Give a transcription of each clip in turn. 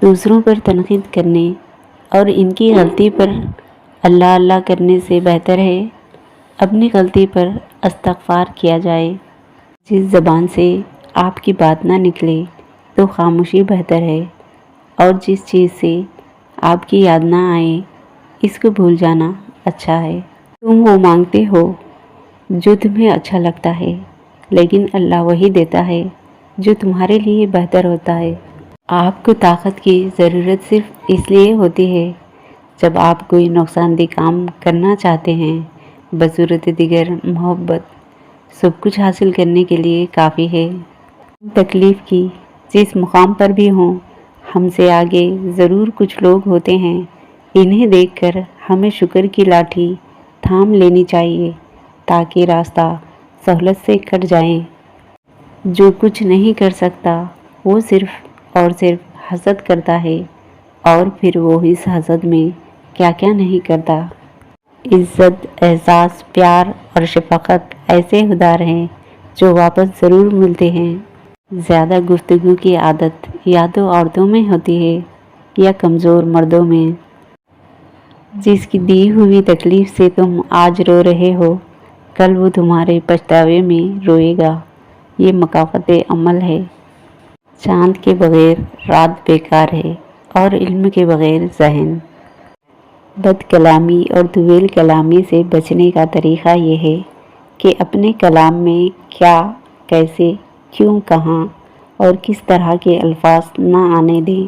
دوسروں پر تنقید کرنے اور ان کی غلطی پر اللہ اللہ کرنے سے بہتر ہے اپنی غلطی پر استغفار کیا جائے۔ جس زبان سے آپ کی بات نہ نکلے تو خاموشی بہتر ہے، اور جس چیز سے آپ کی یاد نہ آئے اس کو بھول جانا اچھا ہے۔ تم وہ مانگتے ہو جو تمہیں اچھا لگتا ہے، لیکن اللہ وہی دیتا ہے جو تمہارے لیے بہتر ہوتا ہے۔ آپ کو طاقت کی ضرورت صرف اس لیے ہوتی ہے جب آپ کوئی نقصان دہ کام کرنا چاہتے ہیں۔ بصورت دیگر محبت سب کچھ حاصل کرنے کے لیے کافی ہے۔ تکلیف کی جس مقام پر بھی ہوں، ہم سے آگے ضرور کچھ لوگ ہوتے ہیں، انہیں دیکھ کر ہمیں شکر کی لاٹھی تھام لینی چاہیے تاکہ راستہ سہولت سے کٹ جائیں۔ جو کچھ نہیں کر سکتا وہ صرف اور صرف حسد کرتا ہے، اور پھر وہ اس حسد میں کیا کیا نہیں کرتا۔ عزت، احساس، پیار اور شفقت ایسے ہدار ہیں جو واپس ضرور ملتے ہیں۔ زیادہ گفتگو کی عادت یا تو عورتوں میں ہوتی ہے یا کمزور مردوں میں۔ جس کی دی ہوئی تکلیف سے تم آج رو رہے ہو، کل وہ تمہارے پچھتاوے میں روئے گا۔ یہ مکافات عمل ہے۔ چاند کے بغیر رات بیکار ہے، اور علم کے بغیر ذہن۔ بد کلامی اور طویل کلامی سے بچنے کا طریقہ یہ ہے کہ اپنے کلام میں کیا، کیسے، کیوں، کہاں اور کس طرح کے الفاظ نہ آنے دیں۔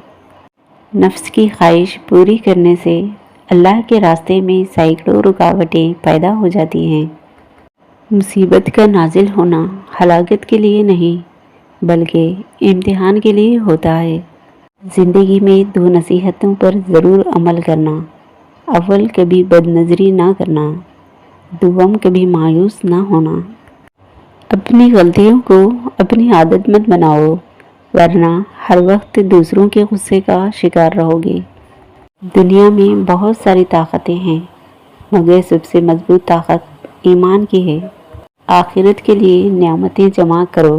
نفس کی خواہش پوری کرنے سے اللہ کے راستے میں سینکڑوں رکاوٹیں پیدا ہو جاتی ہیں۔ مصیبت کا نازل ہونا ہلاکت کے لیے نہیں بلکہ امتحان کے لیے ہوتا ہے۔ زندگی میں دو نصیحتوں پر ضرور عمل کرنا: اول، کبھی بد نظری نہ کرنا، دوم، کبھی مایوس نہ ہونا۔ اپنی غلطیوں کو اپنی عادت مت بناؤ، ورنہ ہر وقت دوسروں کے غصے کا شکار رہو گے۔ دنیا میں بہت ساری طاقتیں ہیں، مگر سب سے مضبوط طاقت ایمان کی ہے۔ آخرت کے لیے نعمتیں جمع کرو۔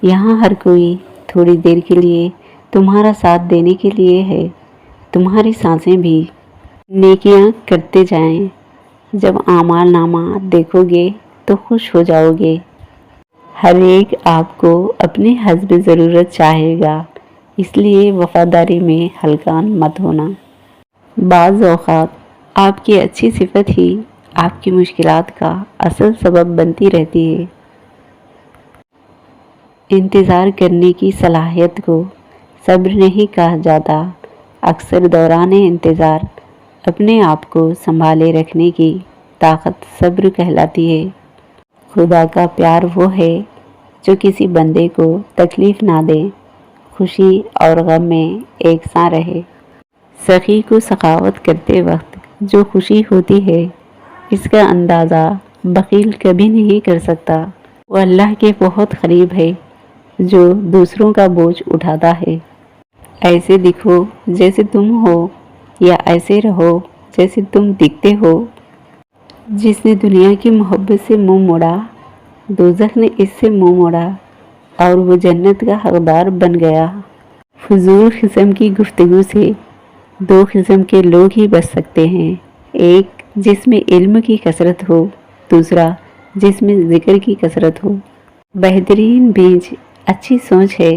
یہاں ہر کوئی تھوڑی دیر کے لیے تمہارا ساتھ دینے کے لیے ہے۔ تمہاری سانسیں بھی نیکیاں کرتے جائیں۔ جب اعمال نامہ دیکھو گے تو خوش ہو جاؤ گے۔ ہر ایک آپ کو اپنے حسب ضرورت چاہے گا، اس لیے وفاداری میں ہلکان مت ہونا۔ بعض اوقات آپ کی اچھی صفت ہی آپ کی مشکلات کا اصل سبب بنتی رہتی ہے۔ انتظار کرنے کی صلاحیت کو صبر نہیں کہا جاتا۔ اکثر دوران انتظار اپنے آپ کو سنبھالے رکھنے کی طاقت صبر کہلاتی ہے۔ خدا کا پیار وہ ہے جو کسی بندے کو تکلیف نہ دے، خوشی اور غم میں یکساں رہے۔ سخی کو سخاوت کرتے وقت جو خوشی ہوتی ہے، اس کا اندازہ بخیل کبھی نہیں کر سکتا۔ وہ اللہ کے بہت قریب ہے جو دوسروں کا بوجھ اٹھاتا ہے۔ ایسے دکھو جیسے تم ہو، یا ایسے رہو جیسے تم دکھتے ہو۔ جس نے دنیا کی محبت سے منہ موڑا، دوزخ نے اس سے منہ موڑا، اور وہ جنت کا حقدار بن گیا۔ فضول قسم کی گفتگو سے دو قسم کے لوگ ہی بچ سکتے ہیں: ایک جس میں علم کی کثرت ہو، دوسرا جس میں ذکر کی کثرت ہو۔ بہترین بیج اچھی سوچ ہے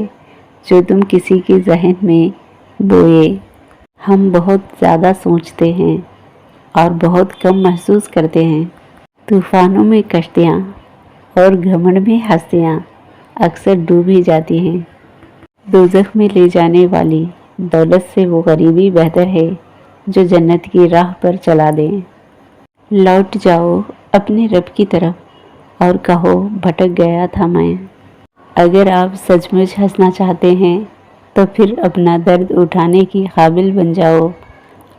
جو تم کسی کے ذہن میں بوئے۔ ہم بہت زیادہ سوچتے ہیں اور بہت کم محسوس کرتے ہیں۔ طوفانوں میں کشتیاں اور گھمنڈ میں ہستیاں اکثر ڈوب ہی جاتی ہیں۔ دوزخ میں لے جانے والی دولت سے وہ غریبی بہتر ہے جو جنت کی راہ پر چلا دے۔ لوٹ جاؤ اپنے رب کی طرف اور کہو، بھٹک گیا تھا میں۔ اگر آپ سچ مچ ہنسنا چاہتے ہیں تو پھر اپنا درد اٹھانے کی قابل بن جاؤ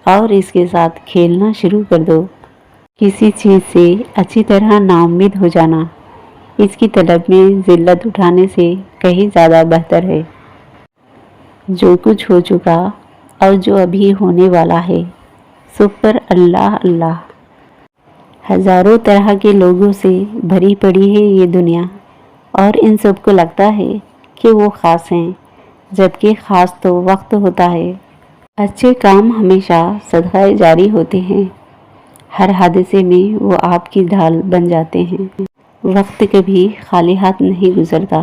اور اس کے ساتھ کھیلنا شروع کر دو۔ کسی چیز سے اچھی طرح نا امید ہو جانا اس کی طلب میں ذلت اٹھانے سے کہیں زیادہ بہتر ہے۔ جو کچھ ہو چکا اور جو ابھی ہونے والا ہے، سب پر اللہ اللہ۔ ہزاروں طرح کے لوگوں سے بھری پڑی ہے یہ دنیا، اور ان سب کو لگتا ہے کہ وہ خاص ہیں، جبکہ خاص تو وقت ہوتا ہے اچھے کام ہمیشہ صدقہ جاری ہوتے ہیں، ہر حادثے میں وہ آپ کی ڈھال بن جاتے ہیں۔ وقت کبھی خالی ہاتھ نہیں گزرتا،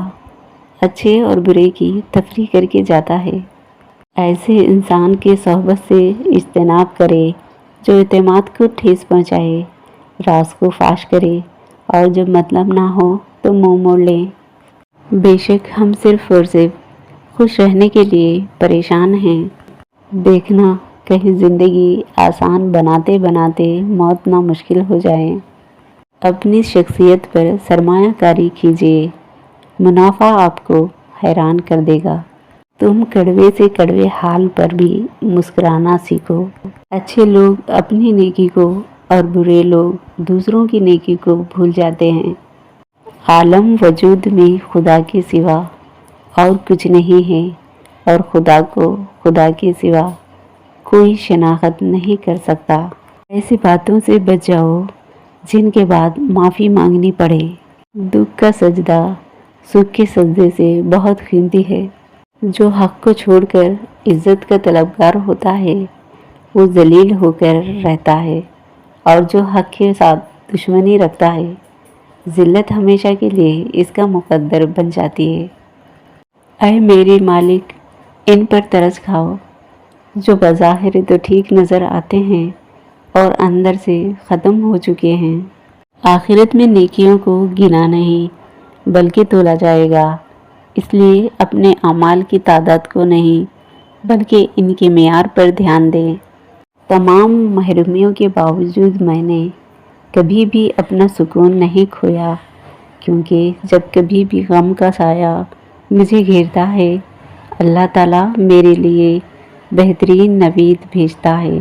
اچھے اور برے کی تفریق کر کے جاتا ہے۔ ایسے انسان کی صحبت سے اجتناب کرے جو اعتماد کو ٹھیس پہنچائے، راز کو فاش کرے اور جب مطلب نہ ہو تو منہ موڑ لیں۔ بے شک ہم صرف اور صرف خوش رہنے کے لیے پریشان ہیں۔ دیکھنا کہیں زندگی آسان بناتے بناتے موت نہ مشکل ہو جائے۔ اپنی شخصیت پر سرمایہ کاری کیجیے، منافع آپ کو حیران کر دے گا۔ تم کڑوے سے کڑوے حال پر بھی مسکرانا سیکھو۔ اچھے لوگ اپنی نیکی کو اور برے لوگ دوسروں کی نیکی کو بھول جاتے ہیں۔ عالم وجود میں خدا کے سوا اور کچھ نہیں ہے اور خدا کو خدا کے سوا کوئی شناخت نہیں کر سکتا۔ ایسی باتوں سے بچ جاؤ جن کے بعد معافی مانگنی پڑے۔ دکھ کا سجدہ سکھ کے سجدے سے بہت قیمتی ہے۔ جو حق کو چھوڑ کر عزت کا طلبگار ہوتا ہے وہ ذلیل ہو کر رہتا ہے، اور جو حق کے ساتھ دشمنی رکھتا ہے ذلت ہمیشہ کے لیے اس کا مقدر بن جاتی ہے۔ اے میرے مالک، ان پر ترس کھاؤ جو بظاہر تو ٹھیک نظر آتے ہیں اور اندر سے ختم ہو چکے ہیں۔ آخرت میں نیکیوں کو گنا نہیں بلکہ تولا جائے گا، اس لیے اپنے اعمال کی تعداد کو نہیں بلکہ ان کے معیار پر دھیان دیں۔ تمام محرومیوں کے باوجود میں نے کبھی بھی اپنا سکون نہیں کھویا، کیونکہ جب کبھی بھی غم کا سایہ مجھے گھیرتا ہے اللہ تعالیٰ میرے لیے بہترین نوید بھیجتا ہے،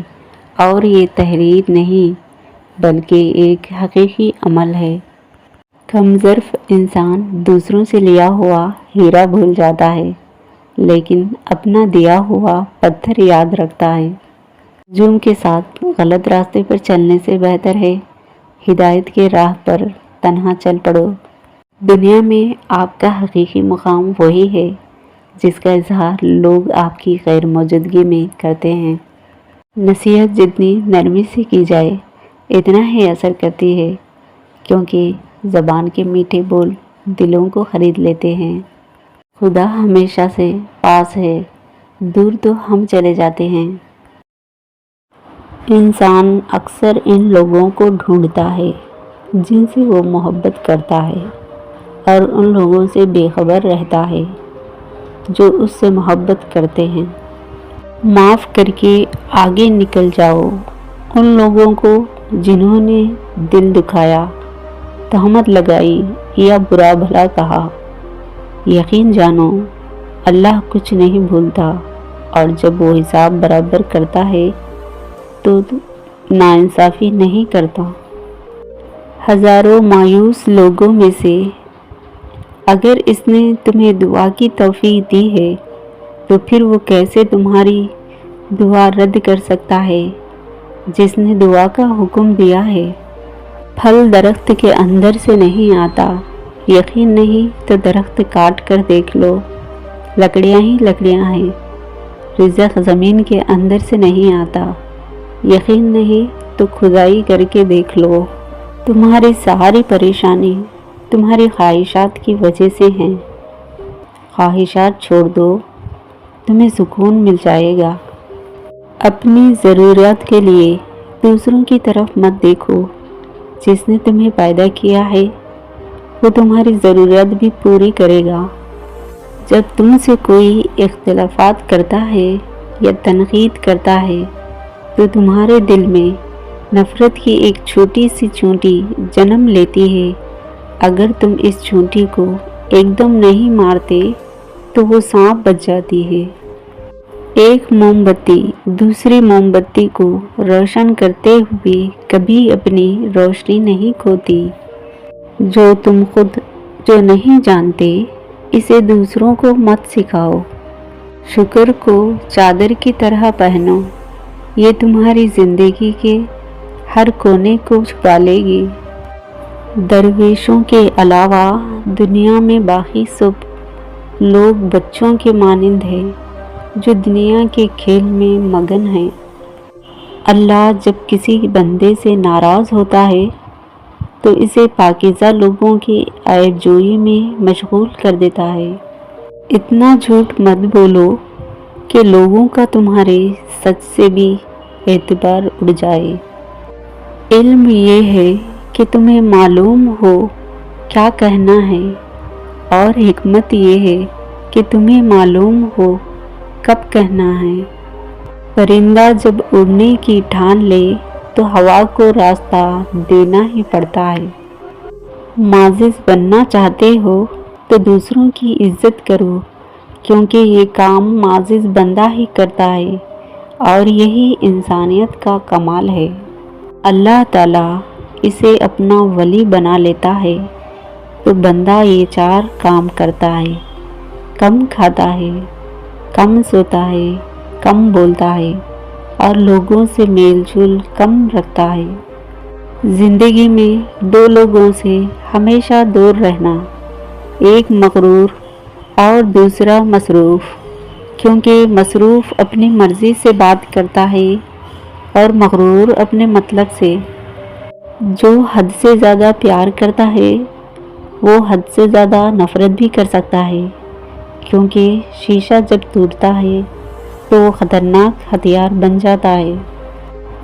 اور یہ تحریر نہیں بلکہ ایک حقیقی عمل ہے۔ کم ظرف انسان دوسروں سے لیا ہوا ہیرا بھول جاتا ہے لیکن اپنا دیا ہوا پتھر یاد رکھتا ہے۔ ہجوم کے ساتھ غلط راستے پر چلنے سے بہتر ہے ہدایت کے راہ پر تنہا چل پڑو۔ دنیا میں آپ کا حقیقی مقام وہی ہے جس کا اظہار لوگ آپ کی غیر موجودگی میں کرتے ہیں۔ نصیحت جتنی نرمی سے کی جائے اتنا ہی اثر کرتی ہے، کیونکہ زبان کے میٹھے بول دلوں کو خرید لیتے ہیں۔ خدا ہمیشہ سے پاس ہے، دور تو ہم چلے جاتے ہیں۔ انسان اکثر ان لوگوں کو ڈھونڈتا ہے جن سے وہ محبت کرتا ہے اور ان لوگوں سے بے خبر رہتا ہے جو اس سے محبت کرتے ہیں۔ معاف کر کے آگے نکل جاؤ ان لوگوں کو جنہوں نے دل دکھایا، تہمت لگائی یا برا بھلا کہا۔ یقین جانو اللہ کچھ نہیں بھولتا، اور جب وہ حساب برابر کرتا ہے تو ناانصافی نہیں کرتا۔ ہزاروں مایوس لوگوں میں سے اگر اس نے تمہیں دعا کی توفیق دی ہے تو پھر وہ کیسے تمہاری دعا رد کر سکتا ہے جس نے دعا کا حکم دیا ہے؟ پھل درخت کے اندر سے نہیں آتا، یقین نہیں تو درخت کاٹ کر دیکھ لو، لکڑیاں ہی لکڑیاں ہیں۔ رزق زمین کے اندر سے نہیں آتا، یقین نہیں تو کھدائی کر کے دیکھ لو۔ تمہاری ساری پریشانی تمہاری خواہشات کی وجہ سے ہیں۔ خواہشات چھوڑ دو، تمہیں سکون مل جائے گا۔ اپنی ضروریات کے لیے دوسروں کی طرف مت دیکھو، جس نے تمہیں پیدا کیا ہے وہ تمہاری ضروریات بھی پوری کرے گا۔ جب تم سے کوئی اختلافات کرتا ہے یا تنقید کرتا ہے تو تمہارے دل میں نفرت کی ایک چھوٹی سی چونٹی جنم لیتی ہے۔ اگر تم اس چونٹی کو ایک دم نہیں مارتے تو وہ سانپ بچ جاتی ہے۔ ایک موم بتی دوسری موم بتی کو روشن کرتے ہوئے کبھی اپنی روشنی نہیں کھوتی۔ جو تم خود جو نہیں جانتے اسے دوسروں کو مت سکھاؤ۔ شکر کو چادر کی طرح پہنو، یہ تمہاری زندگی کے ہر کونے کو چھپا لے گی۔ درویشوں کے علاوہ دنیا میں باقی سب لوگ بچوں کے مانند ہیں، جو دنیا کے کھیل میں مگن ہیں۔ اللہ جب کسی بندے سے ناراض ہوتا ہے تو اسے پاکیزہ لوگوں کی عیب جوئی میں مشغول کر دیتا ہے۔ اتنا جھوٹ مت بولو کہ لوگوں کا تمہارے سچ سے بھی اعتبار اڑ جائے۔ علم یہ ہے کہ تمہیں معلوم ہو کیا کہنا ہے، اور حکمت یہ ہے کہ تمہیں معلوم ہو کب کہنا ہے۔ پرندہ جب اڑنے کی ٹھان لے تو ہوا کو راستہ دینا ہی پڑتا ہے۔ معزز بننا چاہتے ہو تو دوسروں کی عزت کرو، کیونکہ یہ کام معزز بندہ ہی کرتا ہے، اور یہی انسانیت کا کمال ہے۔ اللہ تعالیٰ اسے اپنا ولی بنا لیتا ہے تو بندہ یہ 4 کام کرتا ہے: کم کھاتا ہے، کم سوتا ہے، کم بولتا ہے، اور لوگوں سے میل جول کم رکھتا ہے۔ زندگی میں 2 لوگوں سے ہمیشہ دور رہنا، ایک مغرور اور دوسرا مصروف، کیونکہ مصروف اپنی مرضی سے بات کرتا ہے اور مغرور اپنے مطلب سے۔ جو حد سے زیادہ پیار کرتا ہے وہ حد سے زیادہ نفرت بھی کر سکتا ہے، کیونکہ شیشہ جب ٹوٹتا ہے تو وہ خطرناک ہتھیار بن جاتا ہے۔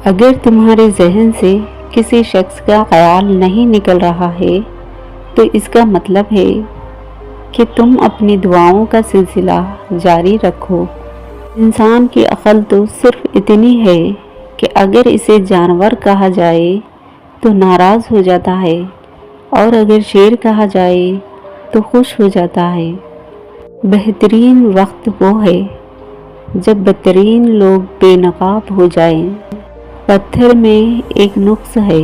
اگر تمہارے ذہن سے کسی شخص کا خیال نہیں نکل رہا ہے تو اس کا مطلب ہے کہ تم اپنی دعاؤں کا سلسلہ جاری رکھو۔ انسان کی عقل تو صرف اتنی ہے کہ اگر اسے جانور کہا جائے تو ناراض ہو جاتا ہے، اور اگر شیر کہا جائے تو خوش ہو جاتا ہے۔ بہترین وقت وہ ہے جب بدترین لوگ بے نقاب ہو جائیں۔ پتھر میں ایک نقص ہے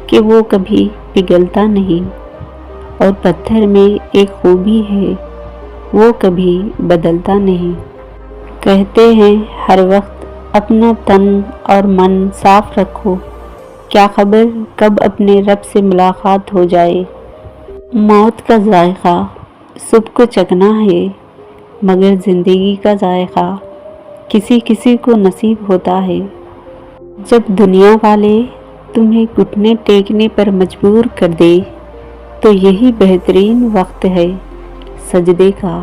کہ وہ کبھی پگھلتا نہیں، اور پتھر میں ایک خوبی ہے وہ کبھی بدلتا نہیں۔ کہتے ہیں ہر وقت اپنا تن اور من صاف رکھو، کیا خبر کب اپنے رب سے ملاقات ہو جائے۔ موت کا ذائقہ سب کو چکھنا ہے، مگر زندگی کا ذائقہ کسی کسی کو نصیب ہوتا ہے۔ جب دنیا والے تمہیں گھٹنے ٹیکنے پر مجبور کر دے تو یہی بہترین وقت ہے سجدے کا۔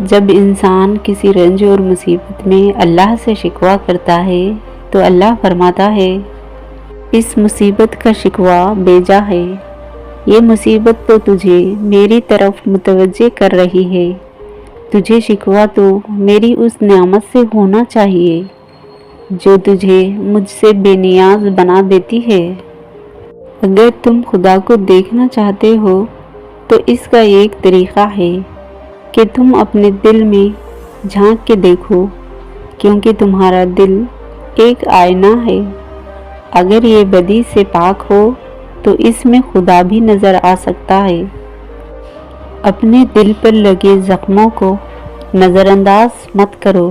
جب انسان کسی رنج اور مصیبت میں اللہ سے شکوہ کرتا ہے تو اللہ فرماتا ہے، اس مصیبت کا شکوہ بیجا ہے، یہ مصیبت تو تجھے میری طرف متوجہ کر رہی ہے، تجھے شکوہ تو میری اس نعمت سے ہونا چاہیے جو تجھے مجھ سے بے نیاز بنا دیتی ہے۔ اگر تم خدا کو دیکھنا چاہتے ہو تو اس کا ایک طریقہ ہے کہ تم اپنے دل میں جھانک کے دیکھو، کیونکہ تمہارا دل ایک آئینہ ہے۔ اگر یہ بدی سے پاک ہو تو اس میں خدا بھی نظر آ سکتا ہے۔ اپنے دل پر لگے زخموں کو نظر انداز مت کرو،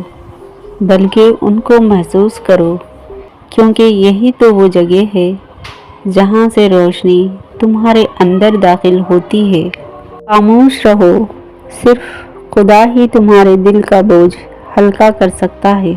بلکہ ان کو محسوس کرو، کیونکہ یہی تو وہ جگہ ہے جہاں سے روشنی تمہارے اندر داخل ہوتی ہے۔ خاموش رہو، صرف خدا ہی تمہارے دل کا بوجھ ہلکا کر سکتا ہے۔